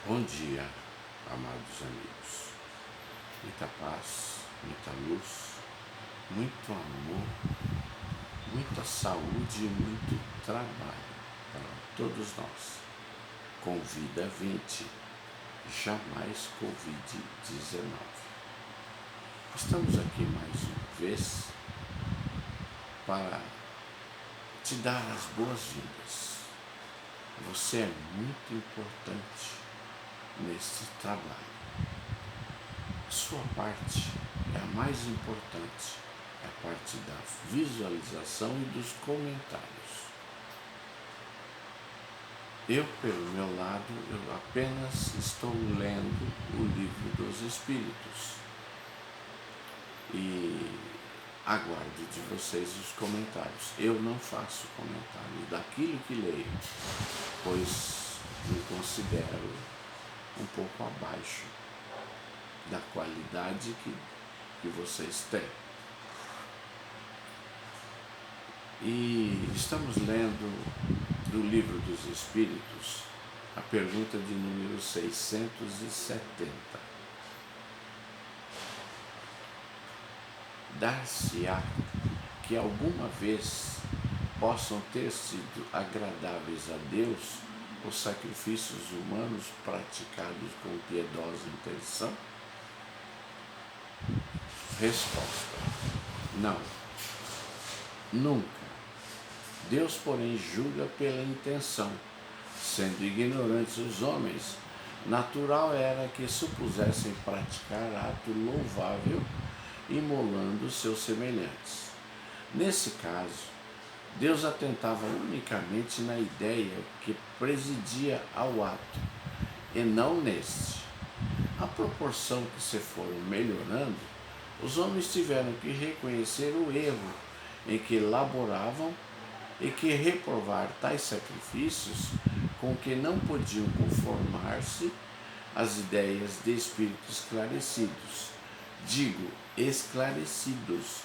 Bom dia, amados amigos. Muita paz, muita luz, muito amor, muita saúde e muito trabalho para todos nós. Com vida 20, jamais Covid-19. Estamos aqui mais uma vez para te dar as boas-vindas. Você é muito importante nesse trabalho. A sua parte é a mais importante, é a parte da visualização e dos comentários. Eu, pelo meu lado, eu apenas estou lendo o livro dos Espíritos e aguardo de vocês os comentários. Eu não faço comentário daquilo que leio, pois me considero um pouco abaixo da qualidade que vocês têm. E estamos lendo do Livro dos Espíritos a pergunta de número 670. Dar-se-á que alguma vez possam ter sido agradáveis a Deus os sacrifícios humanos praticados com piedosa intenção? Resposta: não, nunca. Deus, porém, julga pela intenção. Sendo ignorantes os homens, natural era que supusessem praticar ato louvável, imolando seus semelhantes. Nesse caso, Deus atentava unicamente na ideia que presidia ao ato, e não neste. À proporção que se foram melhorando, os homens tiveram que reconhecer o erro em que laboravam e que reprovar tais sacrifícios com que não podiam conformar-se às ideias de espíritos esclarecidos. Digo, esclarecidos,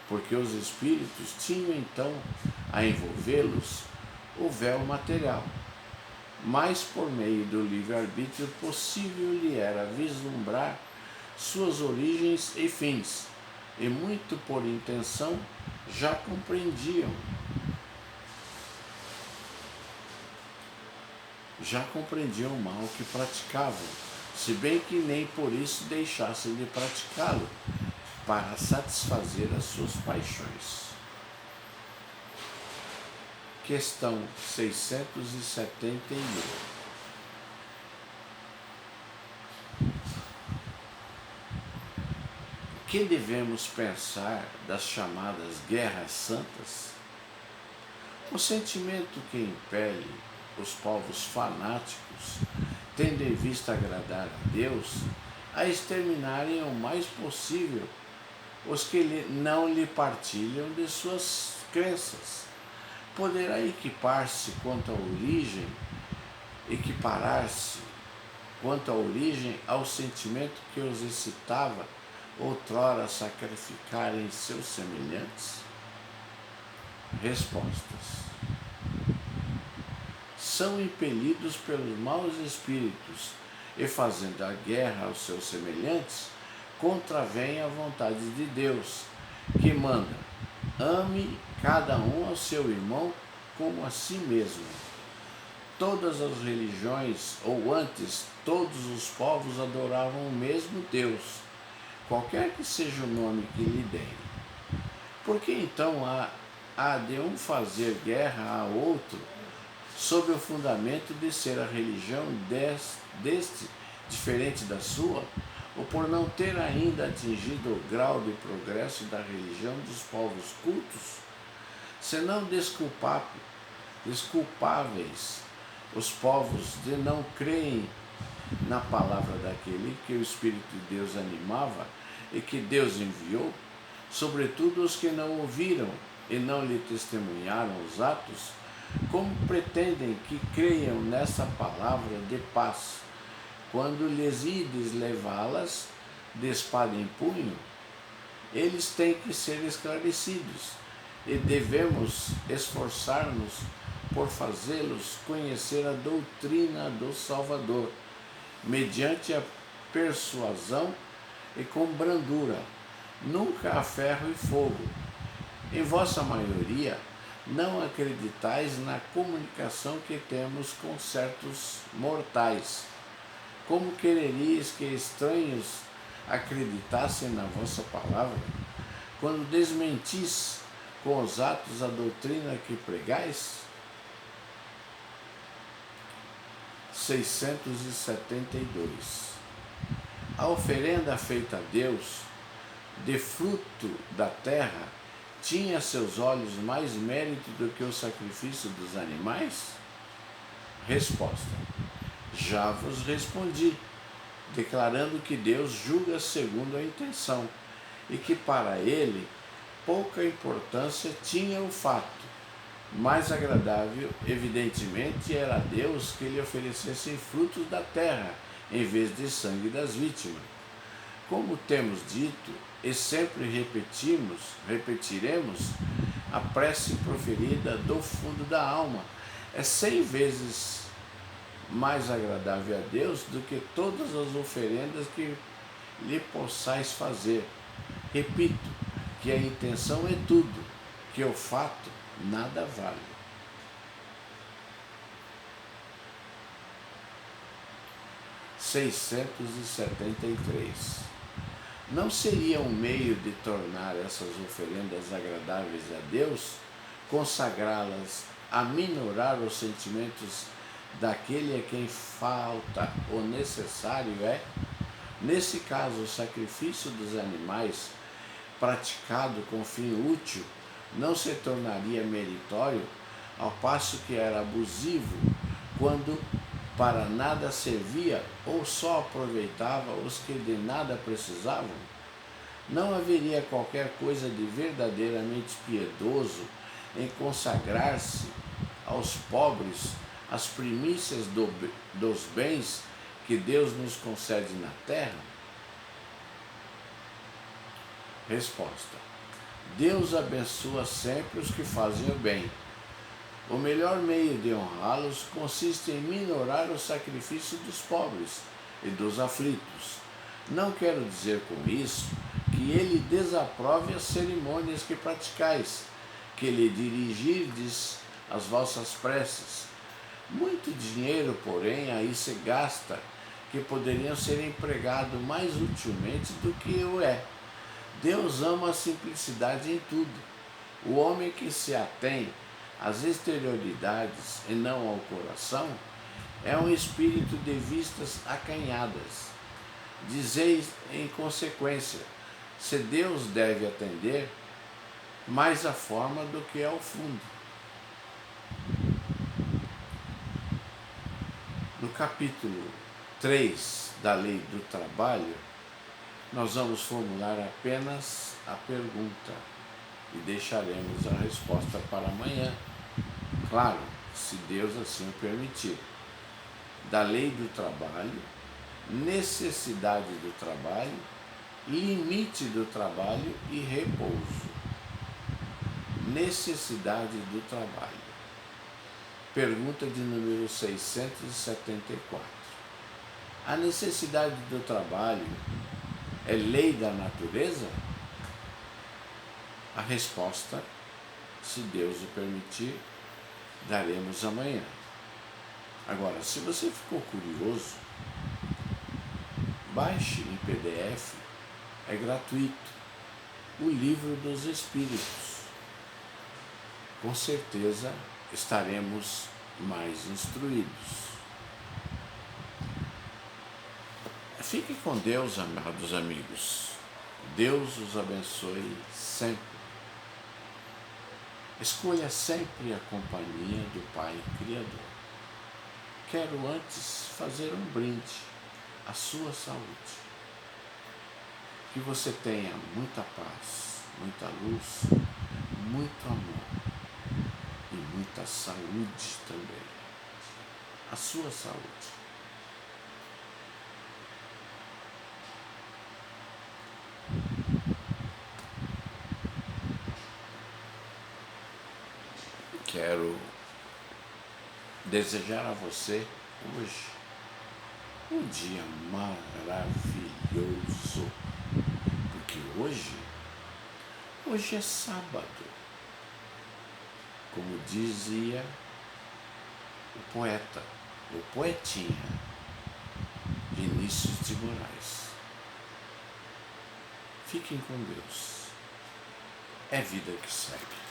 porque os espíritos tinham então a envolvê-los o véu material, mas por meio do livre-arbítrio possível lhe era vislumbrar suas origens e fins, e muito por intenção já compreendiam o mal que praticavam, se bem que nem por isso deixassem de praticá-lo, para satisfazer as suas paixões. Questão 671. O que devemos pensar das chamadas guerras santas? O sentimento que impele os povos fanáticos, tendo em vista agradar a Deus, a exterminarem o mais possível os que não lhe partilham de suas crenças. Poderá equiparar-se quanto à origem ao sentimento que os excitava outrora a sacrificarem seus semelhantes? Respostas: são impelidos pelos maus espíritos e, fazendo a guerra aos seus semelhantes, contravêm a vontade de Deus, que manda: ame cada um ao seu irmão como a si mesmo. Todas as religiões, ou antes, todos os povos adoravam o mesmo Deus, qualquer que seja o nome que lhe deem. Por que então há de um fazer guerra a outro, sob o fundamento de ser a religião deste diferente da sua, ou por não ter ainda atingido o grau de progresso da religião dos povos cultos? Senão desculpáveis os povos de não crerem na palavra daquele que o Espírito de Deus animava e que Deus enviou, sobretudo os que não ouviram e não lhe testemunharam os atos. Como pretendem que creiam nessa palavra de paz, quando lhes ides levá-las de espada em punho? Eles têm que ser esclarecidos, e devemos esforçar-nos por fazê-los conhecer a doutrina do Salvador, mediante a persuasão e com brandura, nunca a ferro e fogo. Em vossa maioria, não acreditais na comunicação que temos com certos mortais. Como quereríeis que estranhos acreditassem na vossa palavra, quando desmentis com os atos a doutrina que pregais? 672. A oferenda feita a Deus, de fruto da terra, tinha a seus olhos mais mérito do que o sacrifício dos animais? Resposta: já vos respondi, declarando que Deus julga segundo a intenção, e que para ele pouca importância tinha o fato. Mais agradável, evidentemente, era a Deus que lhe oferecessem frutos da terra, em vez de sangue das vítimas. Como temos dito, e sempre repetiremos, a prece proferida do fundo da alma é 100 vezes mais agradável a Deus do que todas as oferendas que lhe possais fazer. Repito, que a intenção é tudo, que o fato nada vale. (673) Não seria um meio de tornar essas oferendas agradáveis a Deus, consagrá-las a minorar os sentimentos daquele a quem falta o necessário nesse caso, o sacrifício dos animais, praticado com fim útil, não se tornaria meritório, ao passo que era abusivo quando para nada servia ou só aproveitava os que de nada precisavam? Não haveria qualquer coisa de verdadeiramente piedoso em consagrar-se aos pobres as primícias dos bens que Deus nos concede na terra? Resposta: Deus abençoa sempre os que fazem o bem. O melhor meio de honrá-los consiste em minorar o sacrifício dos pobres e dos aflitos. Não quero dizer com isso que ele desaprove as cerimônias que praticais, que lhe dirigirdes as vossas preces. Muito dinheiro, porém, aí se gasta, que poderiam ser empregado mais utilmente do que o é. Deus ama a simplicidade em tudo. O homem que se atém às exterioridades e não ao coração é um espírito de vistas acanhadas. Dizeis, em consequência, se Deus deve atender mais à forma do que ao fundo. No capítulo 3 da Lei do Trabalho, nós vamos formular apenas a pergunta e deixaremos a resposta para amanhã. Claro, se Deus assim o permitir. Da lei do trabalho, necessidade do trabalho, limite do trabalho e repouso. Necessidade do trabalho. Pergunta de número 674. A necessidade do trabalho é lei da natureza? A resposta, se Deus o permitir, daremos amanhã. Agora, se você ficou curioso, baixe em PDF, é gratuito, o Livro dos Espíritos. Com certeza estaremos mais instruídos. Fique com Deus, amados amigos. Deus os abençoe sempre. Escolha sempre a companhia do Pai Criador. Quero antes fazer um brinde à sua saúde. Que você tenha muita paz, muita luz, muito amor e muita saúde também. A sua saúde. Quero desejar a você hoje um dia maravilhoso, porque hoje é sábado, como dizia o poeta, o poetinha Vinícius de Moraes. Fiquem com Deus. É vida que segue.